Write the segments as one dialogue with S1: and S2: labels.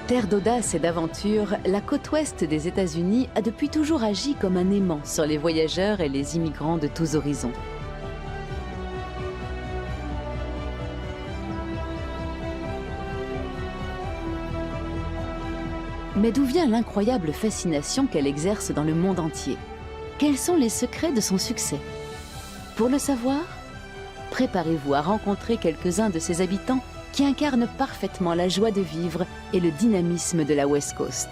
S1: Terre d'audace et d'aventure, la côte ouest des États-Unis a depuis toujours agi comme un aimant sur les voyageurs et les immigrants de tous horizons. Mais d'où vient l'incroyable fascination qu'elle exerce dans le monde entier? Quels sont les secrets de son succès? Pour le savoir, préparez-vous à rencontrer quelques-uns de ses habitants qui incarnent parfaitement la joie de vivre et le dynamisme de la West Coast.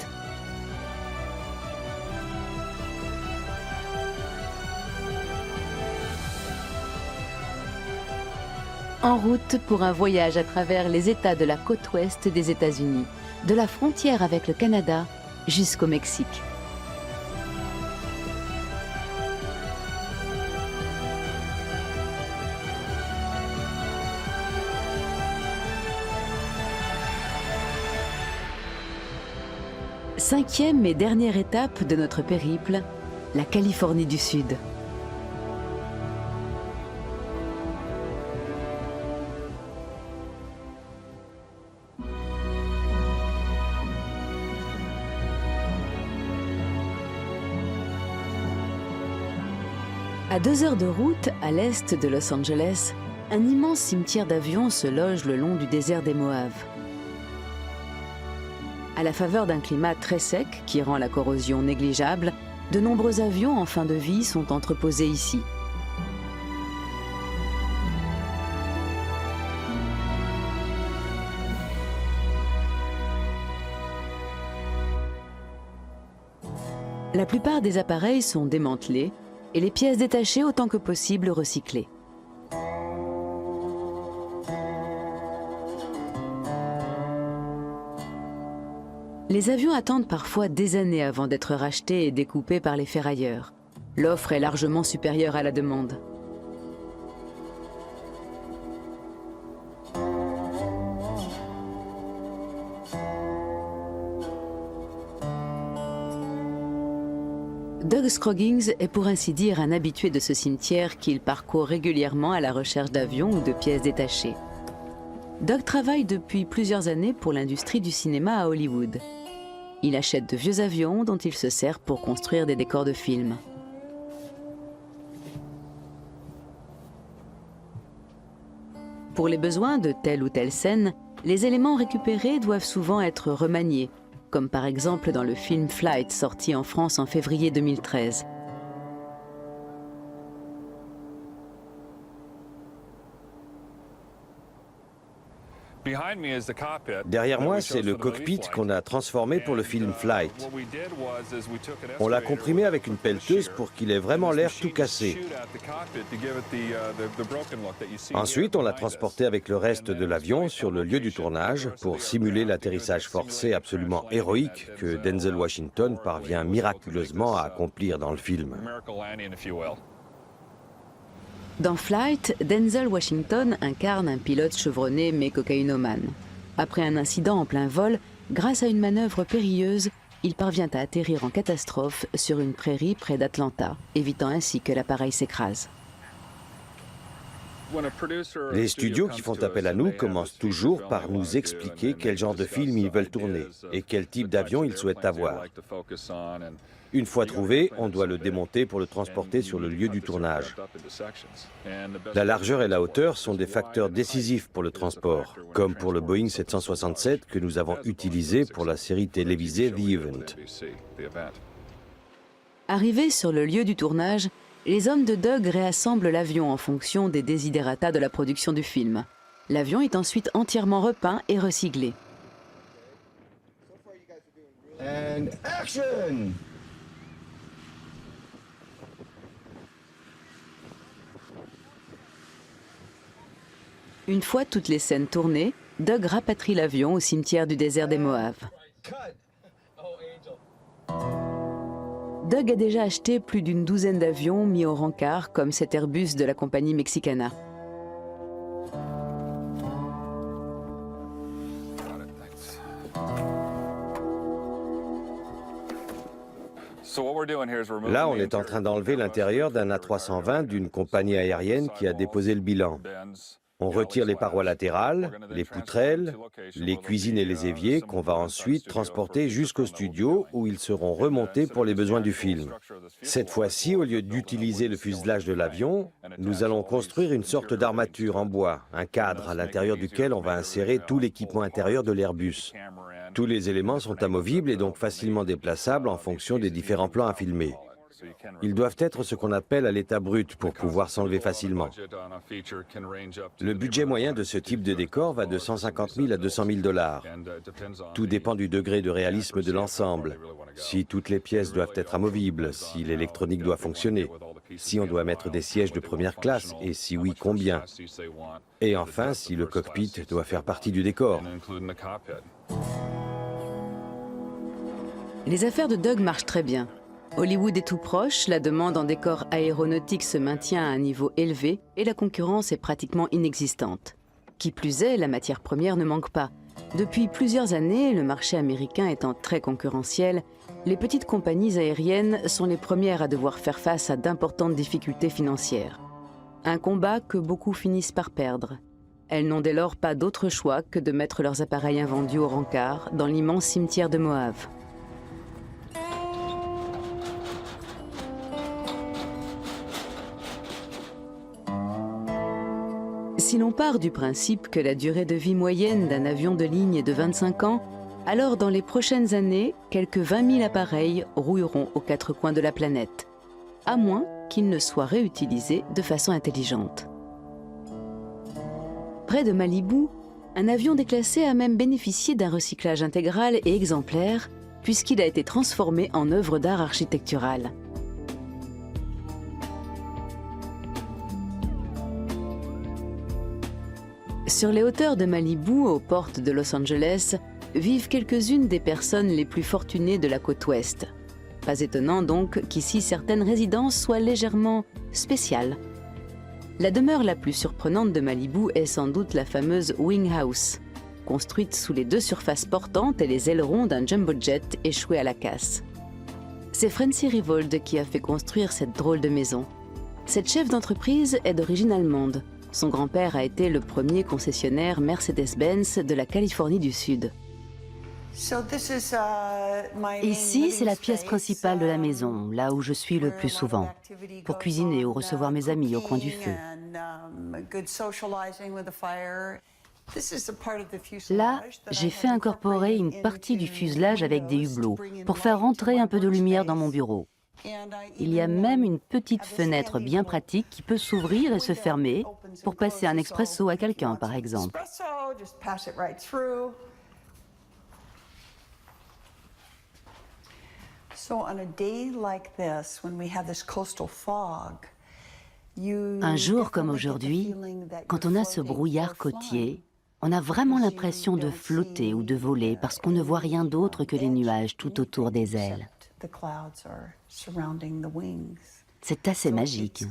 S1: En route pour un voyage à travers les États de la côte ouest des États-Unis, de la frontière avec le Canada jusqu'au Mexique. Cinquième et dernière étape de notre périple, la Californie du Sud. À 2 heures de route, à l'est de Los Angeles, un immense cimetière d'avions se loge le long du désert des Moaves. À la faveur d'un climat très sec qui rend la corrosion négligeable, de nombreux avions en fin de vie sont entreposés ici. La plupart des appareils sont démantelés et les pièces détachées autant que possible recyclées. Les avions attendent parfois des années avant d'être rachetés et découpés par les ferrailleurs. L'offre est largement supérieure à la demande. Doug Scroggins est pour ainsi dire un habitué de ce cimetière qu'il parcourt régulièrement à la recherche d'avions ou de pièces détachées. Doug travaille depuis plusieurs années pour l'industrie du cinéma à Hollywood. Il achète de vieux avions dont il se sert pour construire des décors de films. Pour les besoins de telle ou telle scène, les éléments récupérés doivent souvent être remaniés, comme par exemple dans le film Flight sorti en France en février 2013.
S2: Derrière moi, c'est le cockpit qu'on a transformé pour le film Flight. On l'a comprimé avec une pelleteuse pour qu'il ait vraiment l'air tout cassé. Ensuite, on l'a transporté avec le reste de l'avion sur le lieu du tournage pour simuler l'atterrissage forcé absolument héroïque que Denzel Washington parvient miraculeusement à accomplir dans le film.
S1: Dans Flight, Denzel Washington incarne un pilote chevronné mais cocaïnomane. Après un incident en plein vol, grâce à une manœuvre périlleuse, il parvient à atterrir en catastrophe sur une prairie près d'Atlanta, évitant ainsi que l'appareil s'écrase.
S2: Les studios qui font appel à nous commencent toujours par nous expliquer quel genre de film ils veulent tourner et quel type d'avion ils souhaitent avoir. Une fois trouvé, on doit le démonter pour le transporter sur le lieu du tournage. La largeur et la hauteur sont des facteurs décisifs pour le transport, comme pour le Boeing 767 que nous avons utilisé pour la série télévisée The Event.
S1: Arrivés sur le lieu du tournage, les hommes de Doug réassemblent l'avion en fonction des desiderata de la production du film. L'avion est ensuite entièrement repeint et recyclé.
S3: And action!
S1: Une fois toutes les scènes tournées, Doug rapatrie l'avion au cimetière du désert des Moaves. Doug a déjà acheté plus d'une douzaine d'avions mis au rencard, comme cet Airbus de la compagnie Mexicana.
S2: Là, on est en train d'enlever l'intérieur d'un A320 d'une compagnie aérienne qui a déposé le bilan. On retire les parois latérales, les poutrelles, les cuisines et les éviers qu'on va ensuite transporter jusqu'au studio où ils seront remontés pour les besoins du film. Cette fois-ci, au lieu d'utiliser le fuselage de l'avion, nous allons construire une sorte d'armature en bois, un cadre à l'intérieur duquel on va insérer tout l'équipement intérieur de l'Airbus. Tous les éléments sont amovibles et donc facilement déplaçables en fonction des différents plans à filmer. Ils doivent être ce qu'on appelle à l'état brut pour pouvoir s'enlever facilement. Le budget moyen de ce type de décor va de 150 000 à 200 000 $. Tout dépend du degré de réalisme de l'ensemble, si toutes les pièces doivent être amovibles, si l'électronique doit fonctionner, si on doit mettre des sièges de première classe et si oui, combien. Et enfin, si le cockpit doit faire partie du décor.
S1: Les affaires de Doug marchent très bien. Hollywood est tout proche, la demande en décor aéronautique se maintient à un niveau élevé et la concurrence est pratiquement inexistante. Qui plus est, la matière première ne manque pas. Depuis plusieurs années, le marché américain étant très concurrentiel, les petites compagnies aériennes sont les premières à devoir faire face à d'importantes difficultés financières. Un combat que beaucoup finissent par perdre. Elles n'ont dès lors pas d'autre choix que de mettre leurs appareils invendus au rencard dans l'immense cimetière de Mojave. Si l'on part du principe que la durée de vie moyenne d'un avion de ligne est de 25 ans, alors dans les prochaines années, quelques 20 000 appareils rouilleront aux quatre coins de la planète, à moins qu'ils ne soient réutilisés de façon intelligente. Près de Malibu, un avion déclassé a même bénéficié d'un recyclage intégral et exemplaire, puisqu'il a été transformé en œuvre d'art architecturale. Sur les hauteurs de Malibu, aux portes de Los Angeles, vivent quelques-unes des personnes les plus fortunées de la côte ouest. Pas étonnant donc qu'ici certaines résidences soient légèrement spéciales. La demeure la plus surprenante de Malibu est sans doute la fameuse Wing House, construite sous les deux surfaces portantes et les ailerons d'un jumbo jet échoué à la casse. C'est Francie Rivold qui a fait construire cette drôle de maison. Cette chef d'entreprise est d'origine allemande. Son grand-père a été le premier concessionnaire Mercedes-Benz de la Californie du Sud.
S4: Ici, c'est la pièce principale de la maison, là où je suis le plus souvent, pour cuisiner ou recevoir mes amis au coin du feu. Là, j'ai fait incorporer une partie du fuselage avec des hublots, pour faire rentrer un peu de lumière dans mon bureau. Il y a même une petite fenêtre bien pratique qui peut s'ouvrir et se fermer pour passer un expresso à quelqu'un, par exemple. Un jour comme aujourd'hui, quand on a ce brouillard côtier, on a vraiment l'impression de flotter ou de voler parce qu'on ne voit rien d'autre que les nuages tout autour des ailes. C'est assez magique.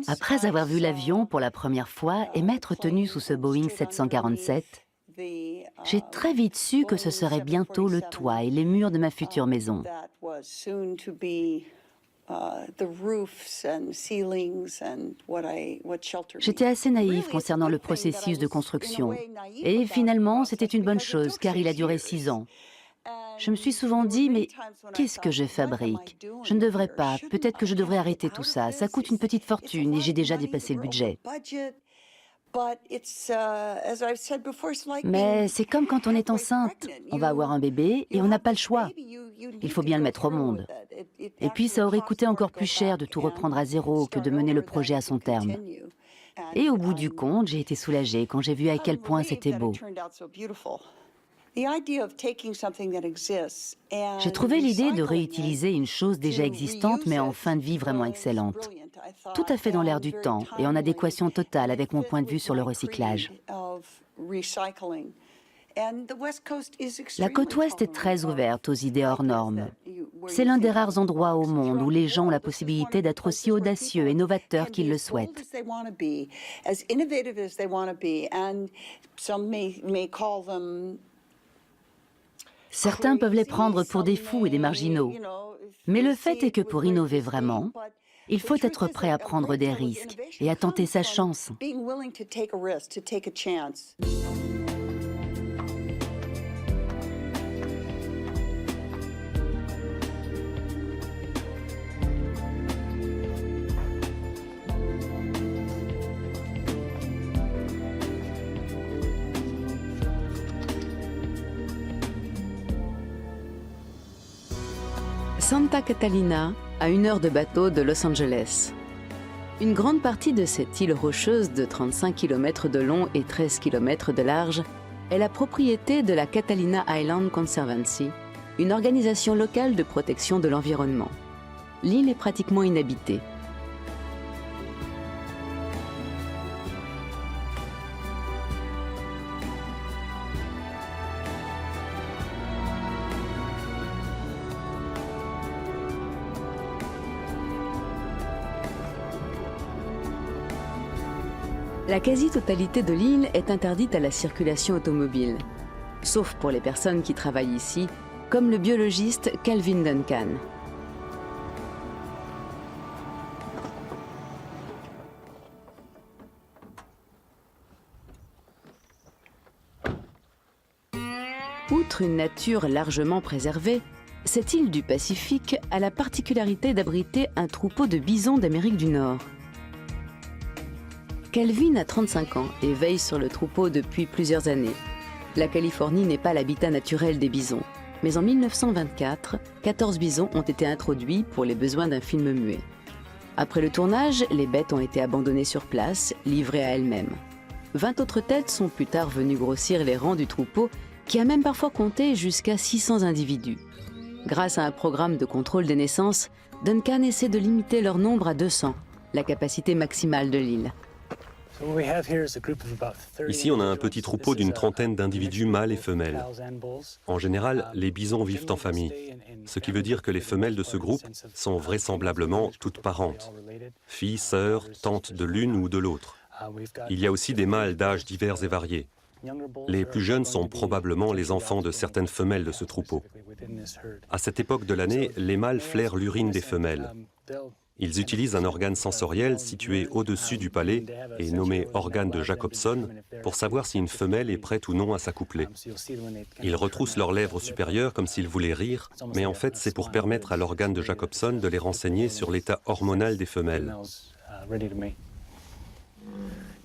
S4: Après avoir vu l'avion pour la première fois et m'être tenue sous ce Boeing 747, j'ai très vite su que ce serait bientôt le toit et les murs de ma future maison. J'étais assez naïve concernant le processus de construction. Et finalement, c'était une bonne chose, car il a duré 6 ans. Je me suis souvent dit, mais qu'est-ce que je fabrique? Je ne devrais pas, peut-être que je devrais arrêter tout ça. Ça coûte une petite fortune et j'ai déjà dépassé le budget. Mais c'est comme quand on est enceinte. On va avoir un bébé et on n'a pas le choix. Il faut bien le mettre au monde. Et puis ça aurait coûté encore plus cher de tout reprendre à zéro que de mener le projet à son terme. Et au bout du compte, j'ai été soulagée quand j'ai vu à quel point c'était beau. J'ai trouvé l'idée de réutiliser une chose déjà existante mais en fin de vie vraiment excellente. Tout à fait dans l'air du temps et en adéquation totale avec mon point de vue sur le recyclage. La côte ouest est très ouverte aux idées hors normes. C'est l'un des rares endroits au monde où les gens ont la possibilité d'être aussi audacieux et novateurs qu'ils le souhaitent. Certains peuvent les prendre pour des fous et des marginaux. Mais le fait est que pour innover vraiment, il faut être prêt à prendre des risques et à tenter sa chance.
S1: Santa Catalina, à 1 heure de bateau de Los Angeles. Une grande partie de cette île rocheuse de 35 km de long et 13 km de large est la propriété de la Catalina Island Conservancy, une organisation locale de protection de l'environnement. L'île est pratiquement inhabitée. La quasi-totalité de l'île est interdite à la circulation automobile, sauf pour les personnes qui travaillent ici, comme le biologiste Calvin Duncan. Outre une nature largement préservée, cette île du Pacifique a la particularité d'abriter un troupeau de bisons d'Amérique du Nord. Calvin a 35 ans et veille sur le troupeau depuis plusieurs années. La Californie n'est pas l'habitat naturel des bisons, mais en 1924, 14 bisons ont été introduits pour les besoins d'un film muet. Après le tournage, les bêtes ont été abandonnées sur place, livrées à elles-mêmes. 20 autres têtes sont plus tard venues grossir les rangs du troupeau, qui a même parfois compté jusqu'à 600 individus. Grâce à un programme de contrôle des naissances, Duncan essaie de limiter leur nombre à 200, la capacité maximale de l'île.
S5: Ici, on a un petit troupeau d'une trentaine d'individus mâles et femelles. En général, les bisons vivent en famille, ce qui veut dire que les femelles de ce groupe sont vraisemblablement toutes parentes, filles, sœurs, tantes de l'une ou de l'autre. Il y a aussi des mâles d'âges divers et variés. Les plus jeunes sont probablement les enfants de certaines femelles de ce troupeau. À cette époque de l'année, les mâles flairent l'urine des femelles. Ils utilisent un organe sensoriel situé au-dessus du palais et nommé organe de Jacobson pour savoir si une femelle est prête ou non à s'accoupler. Ils retroussent leurs lèvres supérieures comme s'ils voulaient rire, mais en fait c'est pour permettre à l'organe de Jacobson de les renseigner sur l'état hormonal des femelles.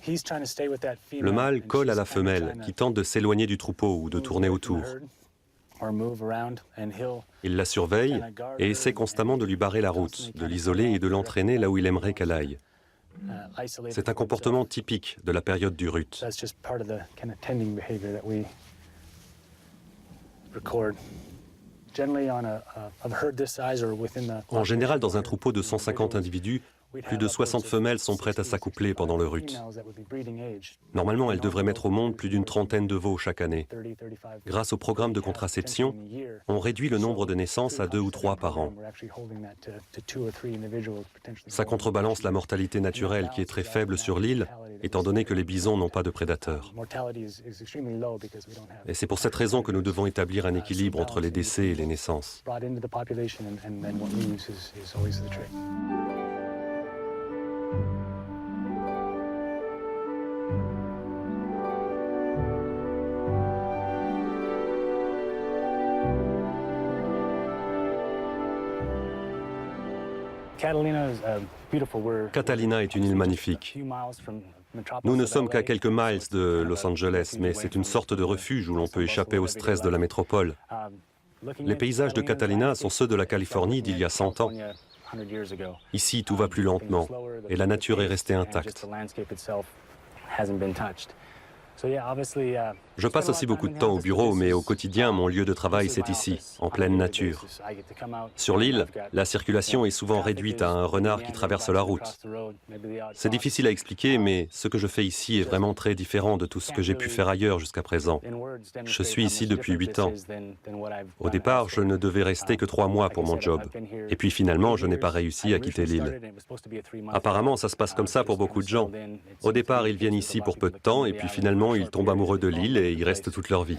S5: Le mâle colle à la femelle qui tente de s'éloigner du troupeau ou de tourner autour. Il la surveille et essaie constamment de lui barrer la route, de l'isoler et de l'entraîner là où il aimerait qu'elle aille. C'est un comportement typique de la période du rut. En général, dans un troupeau de 150 individus, plus de 60 femelles sont prêtes à s'accoupler pendant le rut. Normalement, elles devraient mettre au monde plus d'une trentaine de veaux chaque année. Grâce au programme de contraception, on réduit le nombre de naissances à 2 ou 3 par an. Ça contrebalance la mortalité naturelle qui est très faible sur l'île, étant donné que les bisons n'ont pas de prédateurs. Et c'est pour cette raison que nous devons établir un équilibre entre les décès et les naissances. Catalina est une île magnifique. Nous ne sommes qu'à quelques miles de Los Angeles, mais c'est une sorte de refuge où l'on peut échapper au stress de la métropole. Les paysages de Catalina sont ceux de la Californie d'il y a 100 ans. Ici, tout va plus lentement et la nature est restée intacte. Je passe aussi beaucoup de temps au bureau, mais au quotidien, mon lieu de travail, c'est ici, en pleine nature. Sur l'île, la circulation est souvent réduite à un renard qui traverse la route. C'est difficile à expliquer, mais ce que je fais ici est vraiment très différent de tout ce que j'ai pu faire ailleurs jusqu'à présent. Je suis ici depuis 8 ans. Au départ, je ne devais rester que 3 mois pour mon job. Et puis finalement, je n'ai pas réussi à quitter l'île. Apparemment, ça se passe comme ça pour beaucoup de gens. Au départ, ils viennent ici pour peu de temps, et puis finalement, ils tombent amoureux de l'île et y restent toute leur vie.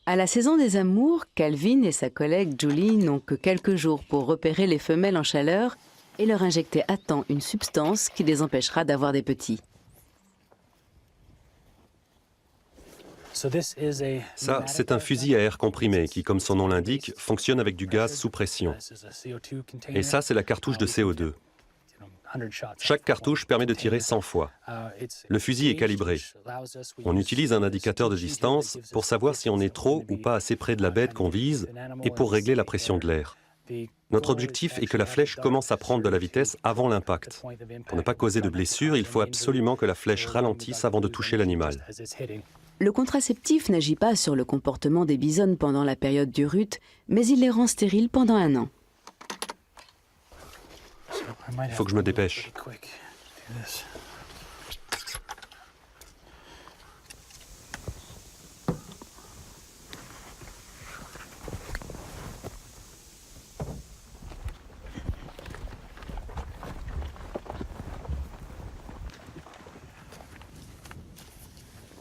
S1: À la saison des amours, Calvin et sa collègue Julie n'ont que quelques jours pour repérer les femelles en chaleur et leur injecter à temps une substance qui les empêchera d'avoir des petits.
S5: Ça, c'est un fusil à air comprimé qui, comme son nom l'indique, fonctionne avec du gaz sous pression. Et ça, c'est la cartouche de CO2. Chaque cartouche permet de tirer 100 fois. Le fusil est calibré. On utilise un indicateur de distance pour savoir si on est trop ou pas assez près de la bête qu'on vise et pour régler la pression de l'air. Notre objectif est que la flèche commence à prendre de la vitesse avant l'impact. Pour ne pas causer de blessures, il faut absolument que la flèche ralentisse avant de toucher l'animal.
S1: Le contraceptif n'agit pas sur le comportement des bisonnes pendant la période du rut, mais il les rend stériles pendant 1 an.
S5: Il faut que je me dépêche.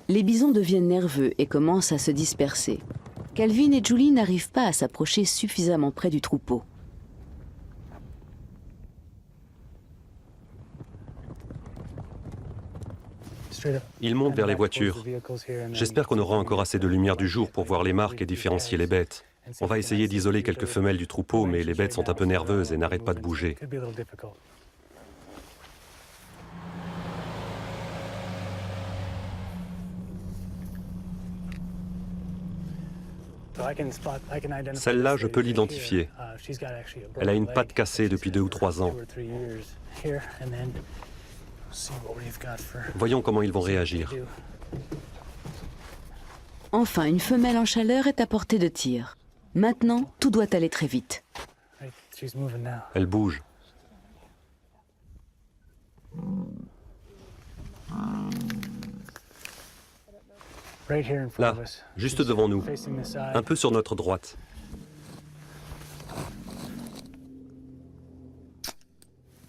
S1: Les bisons deviennent nerveux et commencent à se disperser. Calvin et Julie n'arrivent pas à s'approcher suffisamment près du troupeau.
S5: Ils montent vers les voitures. J'espère qu'on aura encore assez de lumière du jour pour voir les marques et différencier les bêtes. On va essayer d'isoler quelques femelles du troupeau, mais les bêtes sont un peu nerveuses et n'arrêtent pas de bouger. Celle-là, je peux l'identifier. Elle a une patte cassée depuis 2 ou 3 ans. Voyons comment ils vont réagir.
S1: Enfin, une femelle en chaleur est à portée de tir. Maintenant, tout doit aller très vite.
S5: Elle bouge. Là, juste devant nous, un peu sur notre droite.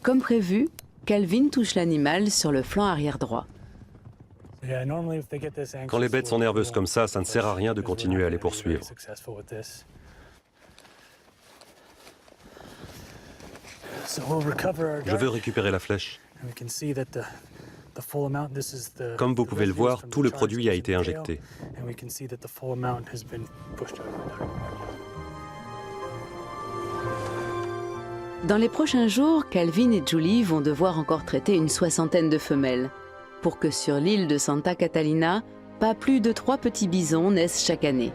S1: Comme prévu, Calvin touche l'animal sur le flanc arrière droit.
S5: Quand les bêtes sont nerveuses comme ça ne sert à rien de continuer à les poursuivre. Je veux récupérer la flèche. Comme vous pouvez le voir, tout le produit a été injecté.
S1: Dans les prochains jours, Calvin et Julie vont devoir encore traiter une 60aine de femelles, pour que sur l'île de Santa Catalina, pas plus de 3 petits bisons naissent chaque année.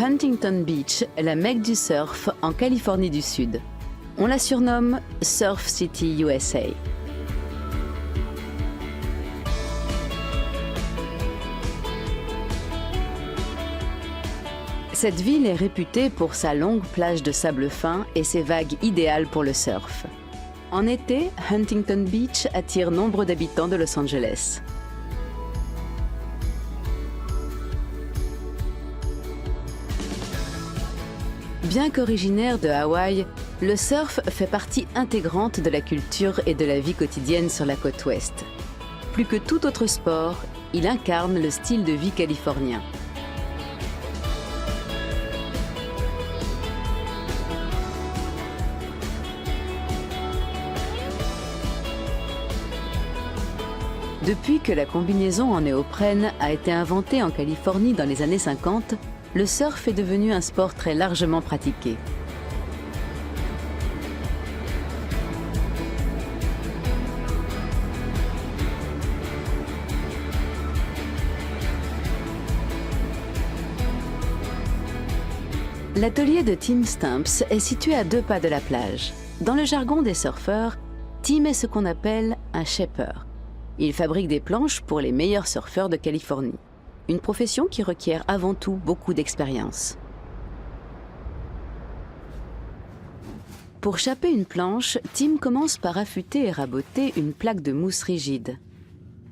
S1: Huntington Beach est la mecque du surf en Californie du Sud. On la surnomme Surf City USA. Cette ville est réputée pour sa longue plage de sable fin et ses vagues idéales pour le surf. En été, Huntington Beach attire nombre d'habitants de Los Angeles. Bien qu'originaire de Hawaï, le surf fait partie intégrante de la culture et de la vie quotidienne sur la côte ouest. Plus que tout autre sport, il incarne le style de vie californien. Depuis que la combinaison en néoprène a été inventée en Californie dans les années 50, le surf est devenu un sport très largement pratiqué. L'atelier de Tim Stumps est situé à 2 pas de la plage. Dans le jargon des surfeurs, Tim est ce qu'on appelle un shaper. Il fabrique des planches pour les meilleurs surfeurs de Californie. Une profession qui requiert avant tout beaucoup d'expérience. Pour chaper une planche, Tim commence par affûter et raboter une plaque de mousse rigide.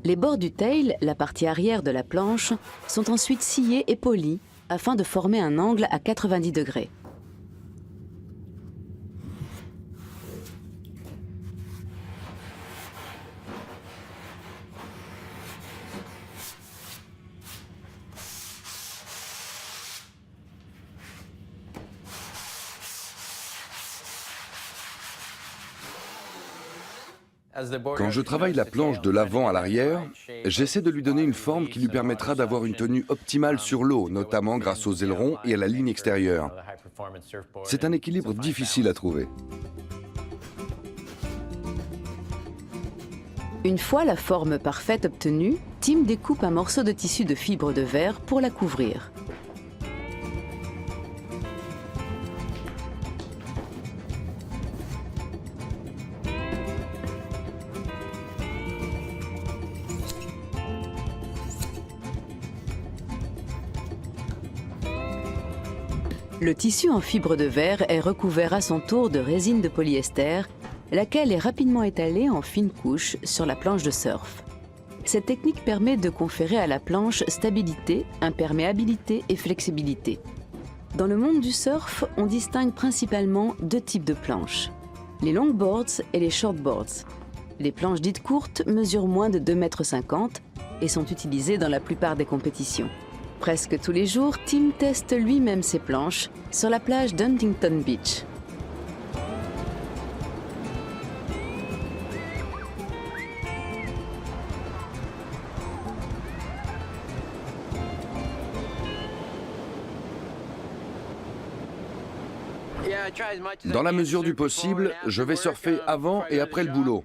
S1: Les bords du tail, la partie arrière de la planche, sont ensuite sciés et polis afin de former un angle à 90 degrés.
S6: Quand je travaille la planche de l'avant à l'arrière, j'essaie de lui donner une forme qui lui permettra d'avoir une tenue optimale sur l'eau, notamment grâce aux ailerons et à la ligne extérieure. C'est un équilibre difficile à trouver.
S1: Une fois la forme parfaite obtenue, Tim découpe un morceau de tissu de fibre de verre pour la couvrir. Le tissu en fibre de verre est recouvert à son tour de résine de polyester, laquelle est rapidement étalée en fines couches sur la planche de surf. Cette technique permet de conférer à la planche stabilité, imperméabilité et flexibilité. Dans le monde du surf, on distingue principalement 2 types de planches, les longboards et les shortboards. Les planches dites courtes mesurent moins de 2,50 m et sont utilisées dans la plupart des compétitions. Presque tous les jours, Tim teste lui-même ses planches sur la plage d'Huntington Beach.
S6: Dans la mesure du possible, je vais surfer avant et après le boulot.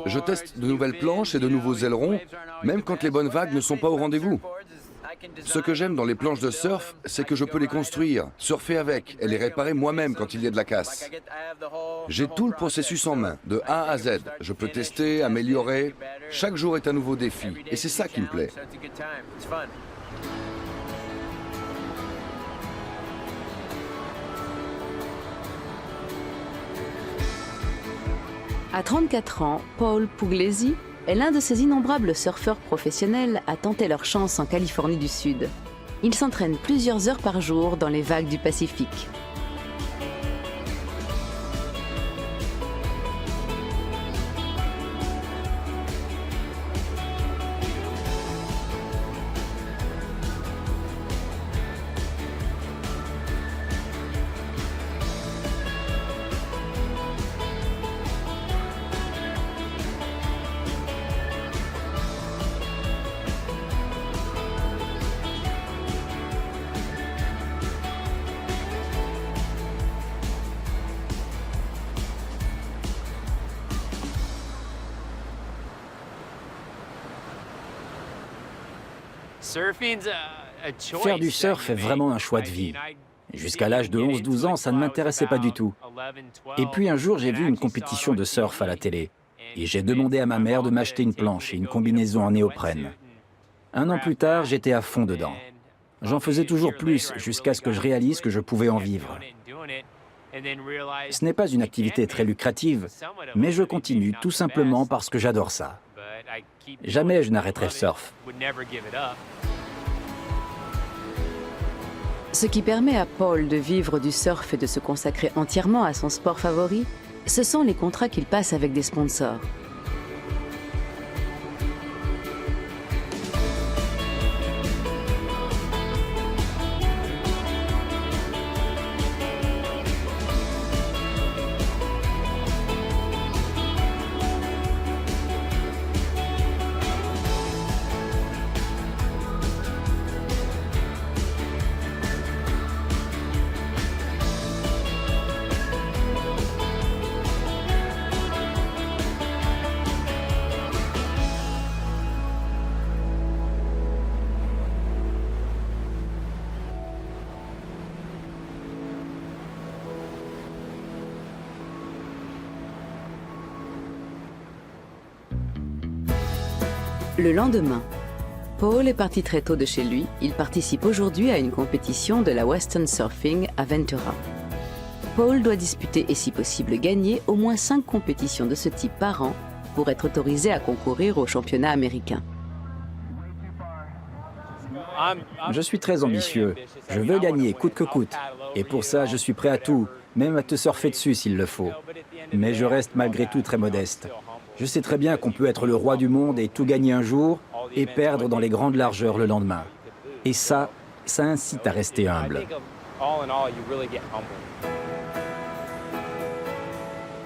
S6: Je teste de nouvelles planches et de nouveaux ailerons, même quand les bonnes vagues ne sont pas au rendez-vous. Ce que j'aime dans les planches de surf, c'est que je peux les construire, surfer avec et les réparer moi-même quand il y a de la casse. J'ai tout le processus en main, de A à Z. Je peux tester, améliorer. Chaque jour est un nouveau défi et c'est ça qui me plaît.
S1: À 34 ans, Paul Pugliese est l'un de ces innombrables surfeurs professionnels à tenter leur chance en Californie du Sud. Il s'entraîne plusieurs heures par jour dans les vagues du Pacifique.
S7: Faire du surf est vraiment un choix de vie. Jusqu'à l'âge de 11-12 ans, ça ne m'intéressait pas du tout. Et puis un jour, j'ai vu une compétition de surf à la télé. Et j'ai demandé à ma mère de m'acheter une planche et une combinaison en néoprène. 1 an plus tard, j'étais à fond dedans. J'en faisais toujours plus jusqu'à ce que je réalise que je pouvais en vivre. Ce n'est pas une activité très lucrative, mais je continue tout simplement parce que j'adore ça. Jamais je n'arrêterai le surf.
S1: Ce qui permet à Paul de vivre du surf et de se consacrer entièrement à son sport favori, ce sont les contrats qu'il passe avec des sponsors. Le lendemain, Paul est parti très tôt de chez lui. Il participe aujourd'hui à une compétition de la Western Surfing à Ventura. Paul doit disputer et si possible gagner au moins 5 compétitions de ce type par an pour être autorisé à concourir au championnat américain.
S7: Je suis très ambitieux. Je veux gagner, coûte que coûte. Et pour ça, je suis prêt à tout, même à te surfer dessus s'il le faut. Mais je reste malgré tout très modeste. Je sais très bien qu'on peut être le roi du monde et tout gagner un jour et perdre dans les grandes largeurs le lendemain. Et ça incite à rester humble.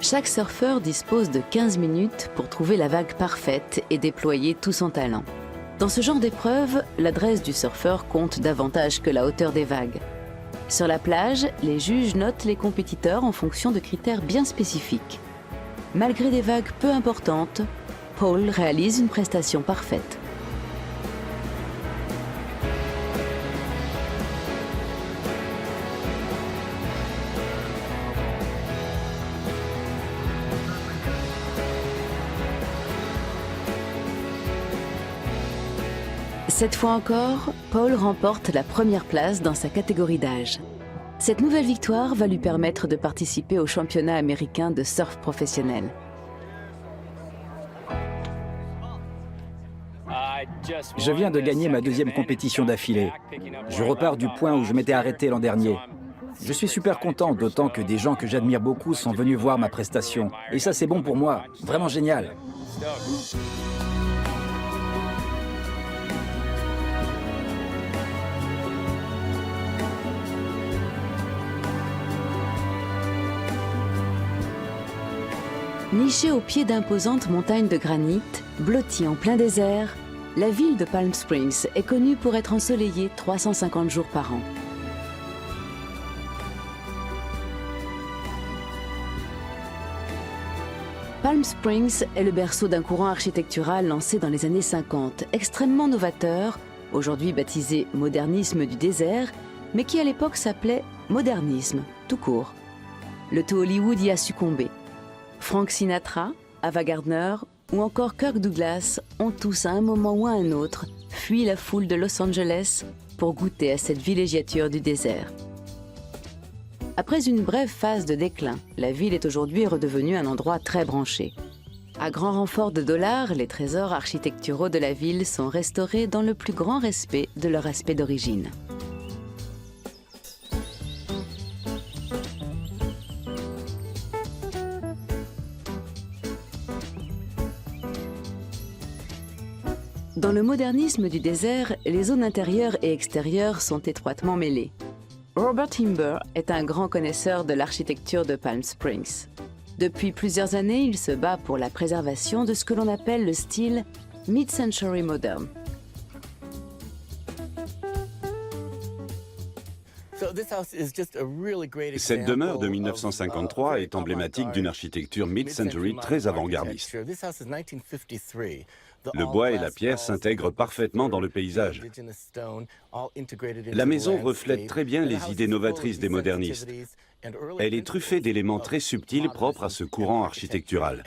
S1: Chaque surfeur dispose de 15 minutes pour trouver la vague parfaite et déployer tout son talent. Dans ce genre d'épreuve, l'adresse du surfeur compte davantage que la hauteur des vagues. Sur la plage, les juges notent les compétiteurs en fonction de critères bien spécifiques. Malgré des vagues peu importantes, Paul réalise une prestation parfaite. Cette fois encore, Paul remporte la première place dans sa catégorie d'âge. Cette nouvelle victoire va lui permettre de participer au championnat américain de surf professionnel.
S7: Je viens de gagner ma 2e compétition d'affilée. Je repars du point où je m'étais arrêté l'an dernier. Je suis super content, d'autant que des gens que j'admire beaucoup sont venus voir ma prestation. Et ça, c'est bon pour moi. Vraiment génial.
S1: Nichée au pied d'imposantes montagnes de granit, blottie en plein désert, la ville de Palm Springs est connue pour être ensoleillée 350 jours par an. Palm Springs est le berceau d'un courant architectural lancé dans les années 50, extrêmement novateur, aujourd'hui baptisé modernisme du désert, mais qui à l'époque s'appelait modernisme, tout court. Le tout Hollywood y a succombé. Frank Sinatra, Ava Gardner ou encore Kirk Douglas ont tous à un moment ou à un autre fui la foule de Los Angeles pour goûter à cette villégiature du désert. Après une brève phase de déclin, la ville est aujourd'hui redevenue un endroit très branché. À grand renfort de dollars, les trésors architecturaux de la ville sont restaurés dans le plus grand respect de leur aspect d'origine. Dans le modernisme du désert, les zones intérieures et extérieures sont étroitement mêlées. Robert Imber est un grand connaisseur de l'architecture de Palm Springs. Depuis plusieurs années, il se bat pour la préservation de ce que l'on appelle le style mid-century modern.
S8: Cette demeure de 1953 est emblématique d'une architecture mid-century très avant-gardiste. Le bois et la pierre s'intègrent parfaitement dans le paysage. La maison reflète très bien les idées novatrices des modernistes. Elle est truffée d'éléments très subtils propres à ce courant architectural.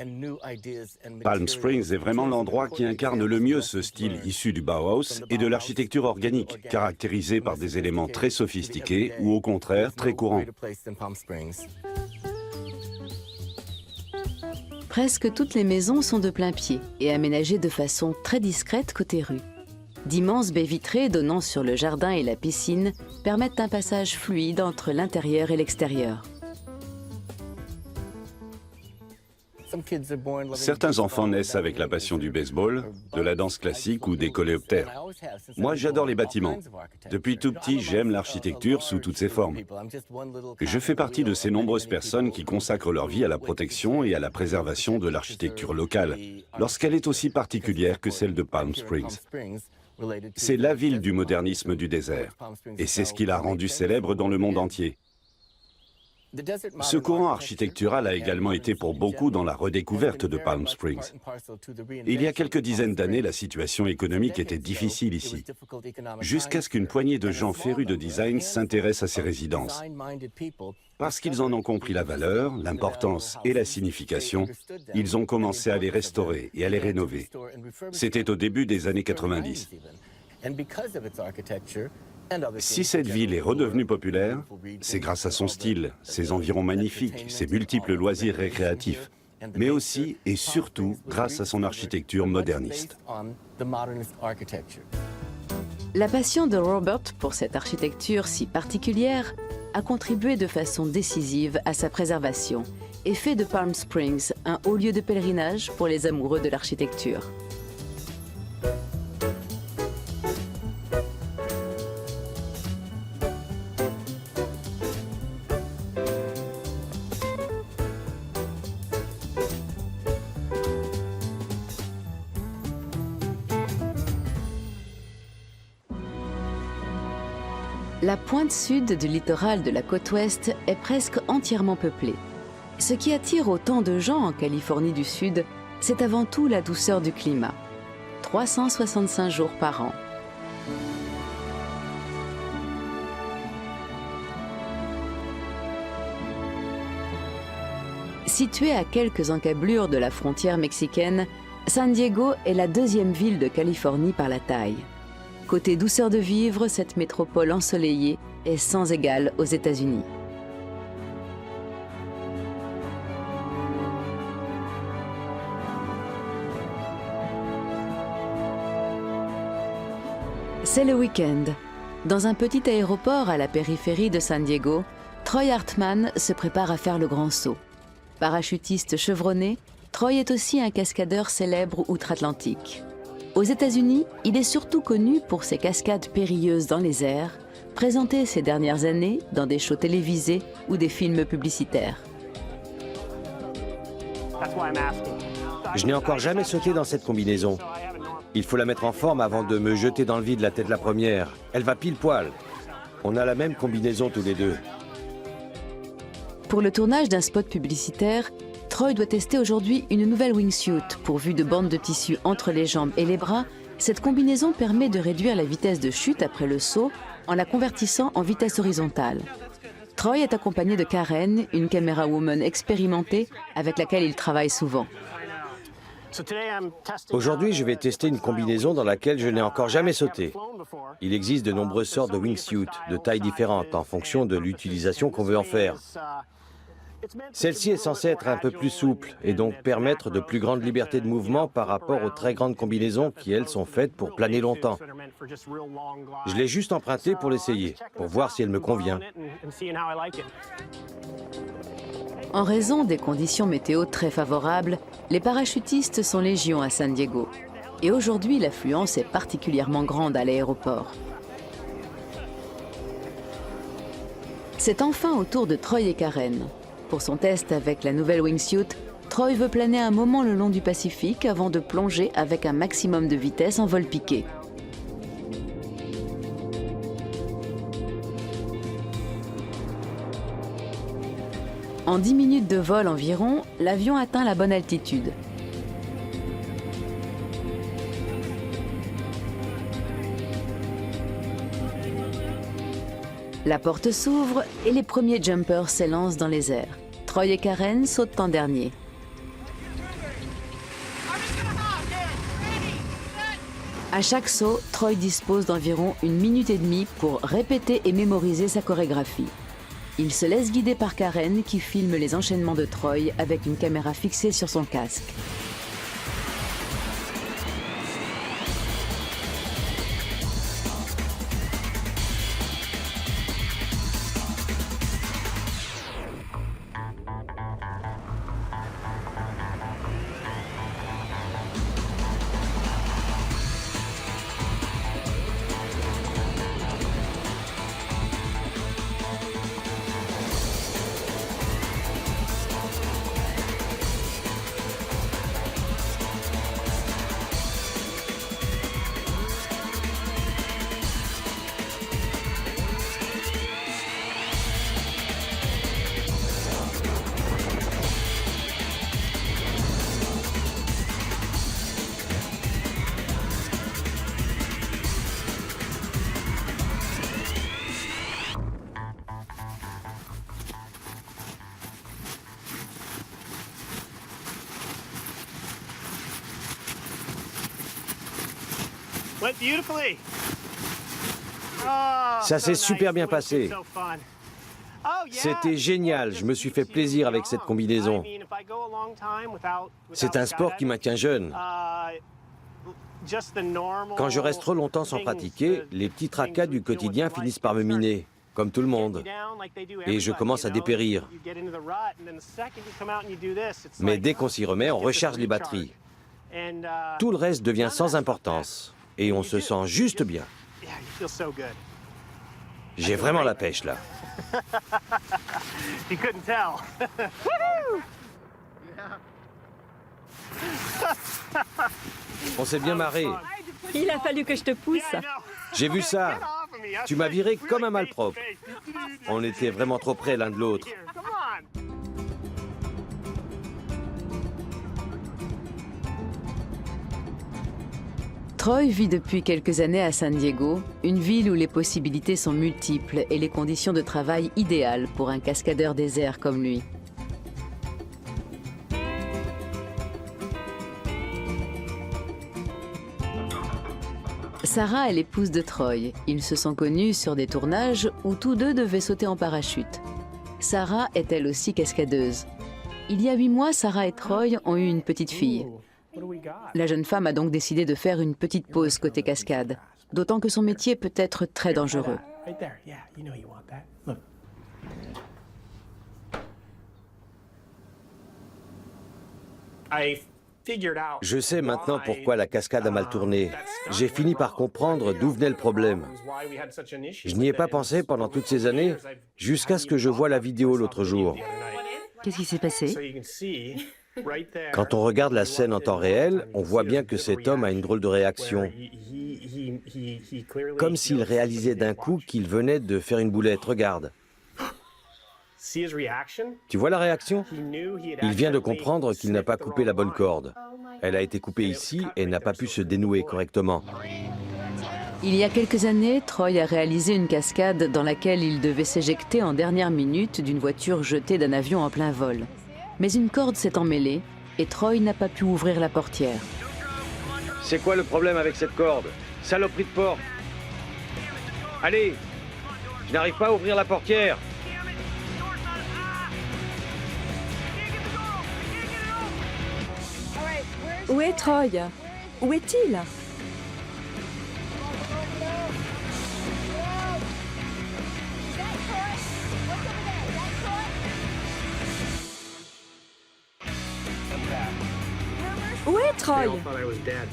S8: Palm Springs est vraiment l'endroit qui incarne le mieux ce style issu du Bauhaus et de l'architecture organique, caractérisée par des éléments très sophistiqués ou au contraire très courants.
S1: Presque toutes les maisons sont de plein pied et aménagées de façon très discrète côté rue. D'immenses baies vitrées donnant sur le jardin et la piscine permettent un passage fluide entre l'intérieur et l'extérieur.
S8: Certains enfants naissent avec la passion du baseball, de la danse classique ou des coléoptères. Moi, j'adore les bâtiments. Depuis tout petit, j'aime l'architecture sous toutes ses formes. Je fais partie de ces nombreuses personnes qui consacrent leur vie à la protection et à la préservation de l'architecture locale, lorsqu'elle est aussi particulière que celle de Palm Springs. C'est la ville du modernisme du désert, et c'est ce qui l'a rendue célèbre dans le monde entier. Ce courant architectural a également été pour beaucoup dans la redécouverte de Palm Springs. Il y a quelques dizaines d'années, la situation économique était difficile ici, jusqu'à ce qu'une poignée de gens férus de design s'intéressent à ces résidences. Parce qu'ils en ont compris la valeur, l'importance et la signification, ils ont commencé à les restaurer et à les rénover. C'était au début des années 90. Si cette ville est redevenue populaire, c'est grâce à son style, ses environs magnifiques, ses multiples loisirs récréatifs, mais aussi et surtout grâce à son architecture moderniste.
S1: La passion de Robert pour cette architecture si particulière a contribué de façon décisive à sa préservation et fait de Palm Springs un haut lieu de pèlerinage pour les amoureux de l'architecture. La pointe sud du littoral de la côte ouest est presque entièrement peuplée. Ce qui attire autant de gens en Californie du Sud, c'est avant tout la douceur du climat. 365 jours par an. Située à quelques encablures de la frontière mexicaine, San Diego est la deuxième ville de Californie par la taille. Côté douceur de vivre, cette métropole ensoleillée est sans égale aux États-Unis. C'est le week-end. Dans un petit aéroport à la périphérie de San Diego, Troy Hartman se prépare à faire le grand saut. Parachutiste chevronné, Troy est aussi un cascadeur célèbre outre-Atlantique. Aux États-Unis, il est surtout connu pour ses cascades périlleuses dans les airs, présentées ces dernières années dans des shows télévisés ou des films publicitaires.
S2: Je n'ai encore jamais sauté dans cette combinaison. Il faut la mettre en forme avant de me jeter dans le vide la tête la première. Elle va pile poil. On a la même combinaison tous les deux.
S1: Pour le tournage d'un spot publicitaire, Troy doit tester aujourd'hui une nouvelle wingsuit. Pourvue de bandes de tissu entre les jambes et les bras, cette combinaison permet de réduire la vitesse de chute après le saut en la convertissant en vitesse horizontale. Troy est accompagné de Karen, une caméra-woman expérimentée avec laquelle il travaille souvent.
S2: Aujourd'hui, je vais tester une combinaison dans laquelle je n'ai encore jamais sauté. Il existe de nombreuses sortes de wingsuits, de tailles différentes, en fonction de l'utilisation qu'on veut en faire. Celle-ci est censée être un peu plus souple et donc permettre de plus grandes libertés de mouvement par rapport aux très grandes combinaisons qui, elles, sont faites pour planer longtemps. Je l'ai juste empruntée pour l'essayer, pour voir si elle me convient.
S1: En raison des conditions météo très favorables, les parachutistes sont légion à San Diego. Et aujourd'hui, l'affluence est particulièrement grande à l'aéroport. C'est enfin au tour de Troy et Karen. Pour son test avec la nouvelle wingsuit, Troy veut planer un moment le long du Pacifique avant de plonger avec un maximum de vitesse en vol piqué. En 10 minutes de vol environ, l'avion atteint la bonne altitude. La porte s'ouvre et les premiers jumpers s'élancent dans les airs. Troy et Karen sautent en dernier. À chaque saut, Troy dispose d'environ 1 minute et demie pour répéter et mémoriser sa chorégraphie. Il se laisse guider par Karen qui filme les enchaînements de Troy avec une caméra fixée sur son casque.
S2: Ça s'est super bien passé. C'était génial, je me suis fait plaisir avec cette combinaison. C'est un sport qui maintient jeune. Quand je reste trop longtemps sans pratiquer, les petits tracas du quotidien finissent par me miner, comme tout le monde. Et je commence à dépérir. Mais dès qu'on s'y remet, on recharge les batteries. Tout le reste devient sans importance. Et on se sent juste bien. J'ai vraiment la pêche, là. On s'est bien marré.
S9: Il a fallu que je te pousse.
S2: J'ai vu ça. Tu m'as viré comme un malpropre. On était vraiment trop près l'un de l'autre.
S1: Troy vit depuis quelques années à San Diego, une ville où les possibilités sont multiples et les conditions de travail idéales pour un cascadeur des airs comme lui. Sarah est l'épouse de Troy. Ils se sont connus sur des tournages où tous deux devaient sauter en parachute. Sarah est elle aussi cascadeuse. Il y a 8 mois, Sarah et Troy ont eu une petite fille. La jeune femme a donc décidé de faire une petite pause côté cascade, d'autant que son métier peut être très dangereux.
S2: Je sais maintenant pourquoi la cascade a mal tourné. J'ai fini par comprendre d'où venait le problème. Je n'y ai pas pensé pendant toutes ces années, jusqu'à ce que je voie la vidéo l'autre jour.
S4: Qu'est-ce qui s'est passé?
S2: Quand on regarde la scène en temps réel, on voit bien que cet homme a une drôle de réaction. Comme s'il réalisait d'un coup qu'il venait de faire une boulette. Regarde. Tu vois la réaction? Il vient de comprendre qu'il n'a pas coupé la bonne corde. Elle a été coupée ici et n'a pas pu se dénouer correctement.
S1: Il y a quelques années, Troy a réalisé une cascade dans laquelle il devait s'éjecter en dernière minute d'une voiture jetée d'un avion en plein vol. Mais une corde s'est emmêlée et Troy n'a pas pu ouvrir la portière.
S2: C'est quoi le problème avec cette corde? Saloperie de porte! Allez! Je n'arrive pas à ouvrir la portière!
S9: Où est Troy? Où est-il? Où est Troy?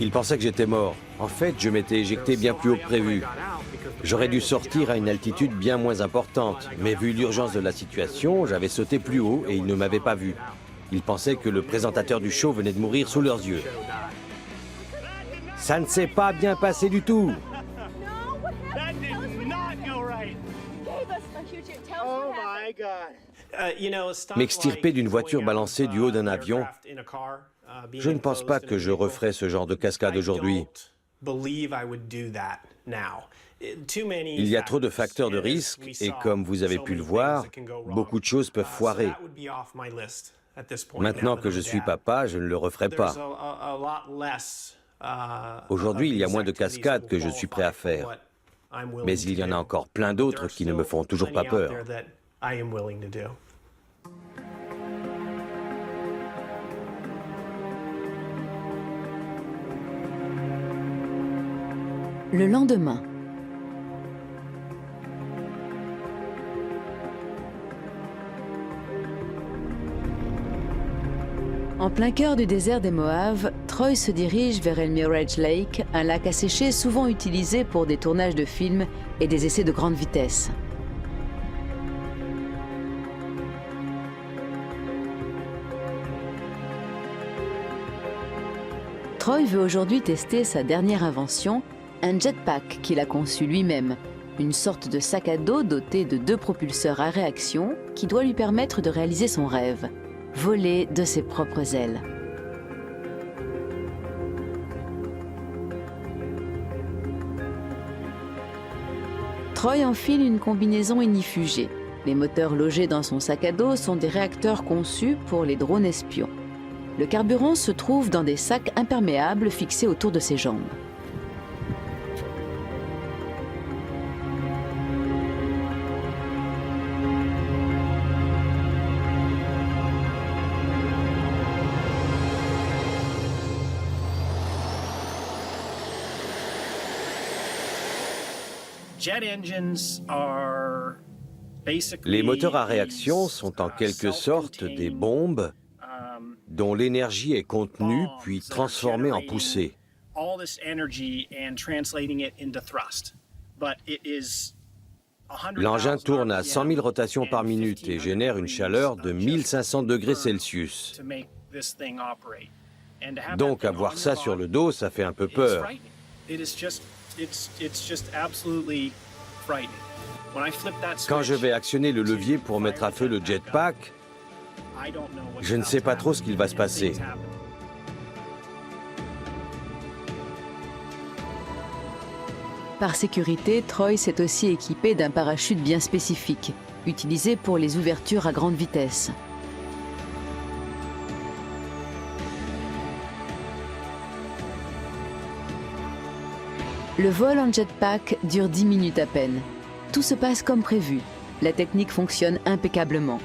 S2: Il pensait que j'étais mort. En fait, je m'étais éjecté bien plus haut que prévu. J'aurais dû sortir à une altitude bien moins importante, mais vu l'urgence de la situation, j'avais sauté plus haut et ils ne m'avaient pas vu. Ils pensaient que le présentateur du show venait de mourir sous leurs yeux. Ça ne s'est pas bien passé du tout. M'extirper d'une voiture balancée du haut d'un avion, je ne pense pas que je referai ce genre de cascade aujourd'hui. Il y a trop de facteurs de risque et comme vous avez pu le voir, beaucoup de choses peuvent foirer. Maintenant que je suis papa, je ne le referai pas. Aujourd'hui, il y a moins de cascades que je suis prêt à faire. Mais il y en a encore plein d'autres qui ne me font toujours pas peur.
S1: Le lendemain, en plein cœur du désert des Moaves, Troy se dirige vers Elmirage Lake, un lac asséché souvent utilisé pour des tournages de films et des essais de grande vitesse. Troy veut aujourd'hui tester sa dernière invention, un jetpack qu'il a conçu lui-même, une sorte de sac à dos doté de 2 propulseurs à réaction qui doit lui permettre de réaliser son rêve, voler de ses propres ailes. Troy enfile une combinaison ignifugée. Les moteurs logés dans son sac à dos sont des réacteurs conçus pour les drones espions. Le carburant se trouve dans des sacs imperméables fixés autour de ses jambes.
S2: Les moteurs à réaction sont en quelque sorte des bombes dont l'énergie est contenue puis transformée en poussée. L'engin tourne à 100 000 rotations par minute et génère une chaleur de 1500 degrés Celsius. Donc avoir ça sur le dos, ça fait un peu peur. Quand je vais actionner le levier pour mettre à feu le jetpack, je ne sais pas trop ce qu'il va se passer.
S1: Par sécurité, Troy s'est aussi équipé d'un parachute bien spécifique, utilisé pour les ouvertures à grande vitesse. Le vol en jetpack dure 10 minutes à peine. Tout se passe comme prévu. La technique fonctionne impeccablement.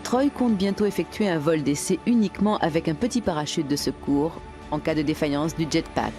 S1: Troy compte bientôt effectuer un vol d'essai uniquement avec un petit parachute de secours en cas de défaillance du jetpack.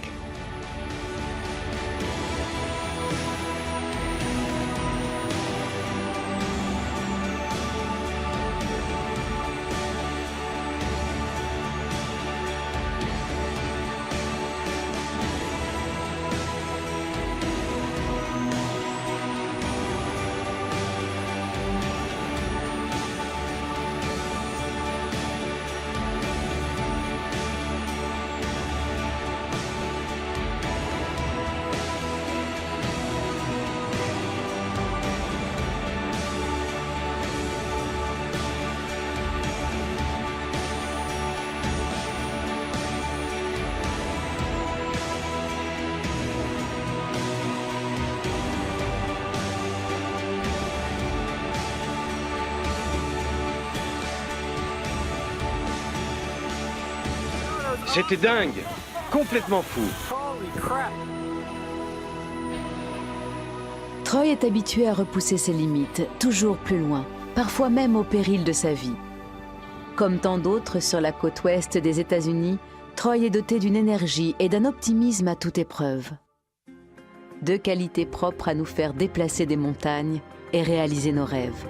S2: C'était dingue, complètement fou.
S1: Troy est habitué à repousser ses limites, toujours plus loin, parfois même au péril de sa vie. Comme tant d'autres sur la côte ouest des États-Unis, Troy est doté d'une énergie et d'un optimisme à toute épreuve. Deux qualités propres à nous faire déplacer des montagnes et réaliser nos rêves.